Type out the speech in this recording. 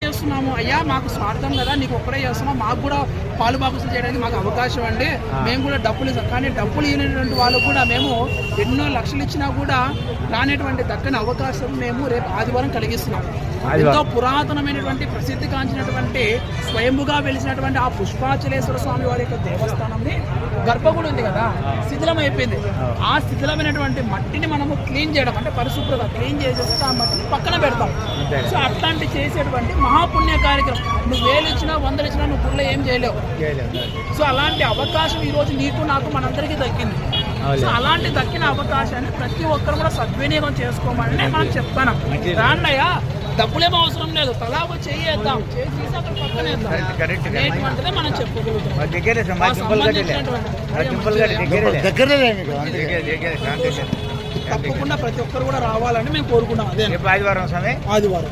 చేస్తున్నాము అయ్యా, మాకు స్వార్థం కదా, నీకు ఒక్కడే చేస్తున్నాం, మాకు కూడా పాలు బాగుసులు చేయడానికి మాకు అవకాశం అండి, మేము కూడా డబ్బులు ఇస్తాం. కానీ డబ్బులు ఇవ్వనటువంటి వాళ్ళు కూడా మేము ఎన్నో లక్షలు ఇచ్చినా కూడా రానటువంటి దక్కని అవకాశం మేము రేపు ఆదివారం కలిగిస్తున్నాం. ఎంతో పురాతనమైనటువంటి ప్రసిద్ధి కాంచినటువంటి స్వయంభుగా వెలిసినటువంటి ఆ పుష్పాచలేశ్వర స్వామి వారి యొక్క దేవస్థానంని గర్భగుడి ఉంది కదా, శిథిలం అయిపోయింది. ఆ శిథిలమైనటువంటి మట్టిని మనము క్లీన్ చేయడం అంటే పరిశుభ్రత క్లీన్ చేసేసి ఆ మట్టిని పక్కన పెడతాం. సో అట్లాంటి చేసేటువంటి మహాపుణ్య కార్యక్రమం, నువ్వు 1000 ఇచ్చినా 100 ఇచ్చినా నువ్వు గుళ్ళో ఏం చేయలేవు. సో అలాంటి అవకాశం ఈరోజు నీకు నాకు మనందరికీ దక్కింది. సో అలాంటి దక్కిన అవకాశాన్ని ప్రతి ఒక్కరు కూడా సద్వినియోగం చేసుకోమని మనం చెప్తాను. రాన్నయ్య, డబ్బులేమో అవసరం లేదు, తలాగో చేద్దాం, చేసి అక్కడ పక్కనేద్దాం మనం చెప్పుకోగలుగుతాం. తప్పకుండా ప్రతి ఒక్కరు కూడా రావాలని మేము కోరుకున్నాం. అదే ఆదివారం